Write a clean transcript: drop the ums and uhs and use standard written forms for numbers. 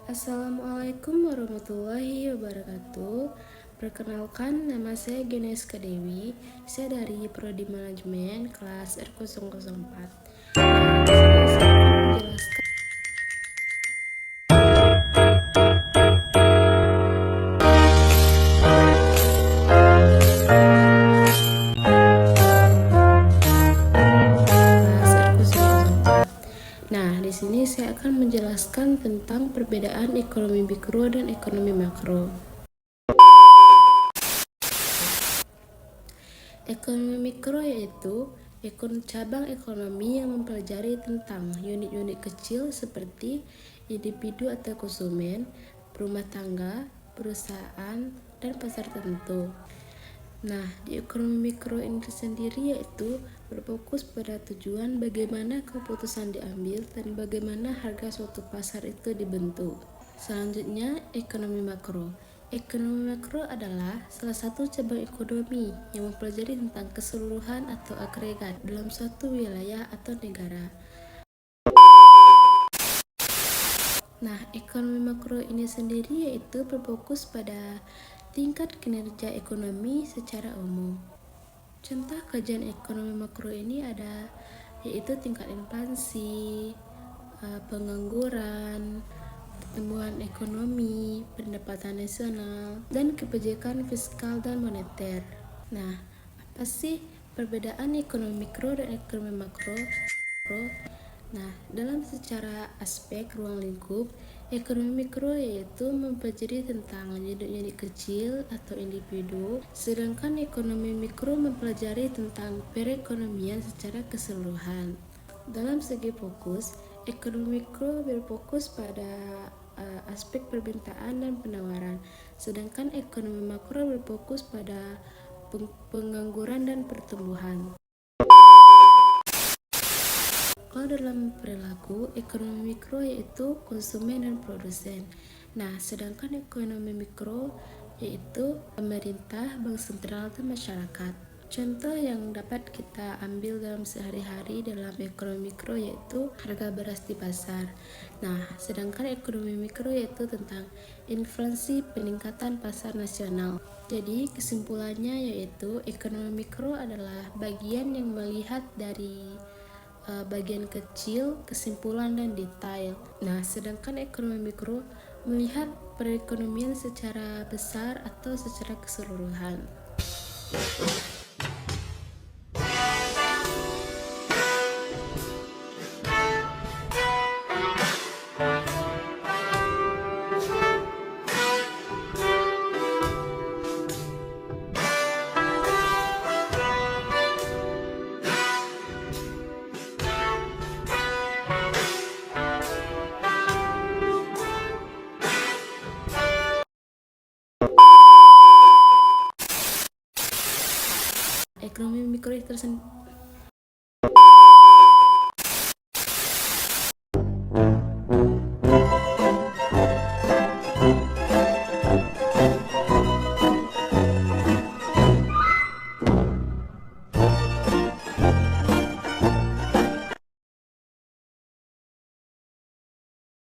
Assalamualaikum warahmatullahi wabarakatuh. Perkenalkan, nama saya Geneska Dewi. Saya dari Prodi Manajemen kelas R004. Di sini saya akan menjelaskan kelas R004. Nah, di sini saya akan menjelaskan tentang perbedaan ekonomi mikro dan ekonomi makro. Ekonomi mikro yaitu cabang ekonomi yang mempelajari tentang unit-unit kecil seperti individu atau konsumen, rumah tangga, perusahaan, dan pasar tertentu. Nah, di ekonomi mikro ini sendiri yaitu berfokus pada tujuan bagaimana keputusan diambil dan bagaimana harga suatu pasar itu dibentuk. Selanjutnya, ekonomi makro. Ekonomi makro adalah salah satu cabang ekonomi yang mempelajari tentang keseluruhan atau agregat dalam suatu wilayah atau negara. Nah, ekonomi makro ini sendiri yaitu berfokus pada tingkat kinerja ekonomi secara umum. Contoh kajian ekonomi makro ini ada yaitu tingkat inflasi, pengangguran, pertumbuhan ekonomi, pendapatan nasional, dan kebijakan fiskal dan moneter. Nah, apa sih perbedaan ekonomi mikro dan ekonomi makro? Nah, dalam secara aspek ruang lingkup, ekonomi mikro yaitu mempelajari tentang unit-unit kecil atau individu, sedangkan ekonomi mikro mempelajari tentang perekonomian secara keseluruhan. Dalam segi fokus, ekonomi mikro berfokus pada aspek permintaan dan penawaran, sedangkan ekonomi makro berfokus pada pengangguran dan pertumbuhan. Kalau dalam perilaku, ekonomi mikro yaitu konsumen dan produsen. Nah, sedangkan ekonomi mikro yaitu pemerintah, bank sentral, dan masyarakat. Contoh yang dapat kita ambil dalam sehari-hari dalam ekonomi mikro yaitu harga beras di pasar. Nah, sedangkan ekonomi mikro yaitu tentang inflasi peningkatan pasar nasional. Jadi, kesimpulannya yaitu ekonomi mikro adalah bagian yang melihat dari bagian kecil, kesimpulan, dan detail. Nah, sedangkan ekonomi mikro melihat perekonomian secara besar atau secara keseluruhan. Ekonomi mikro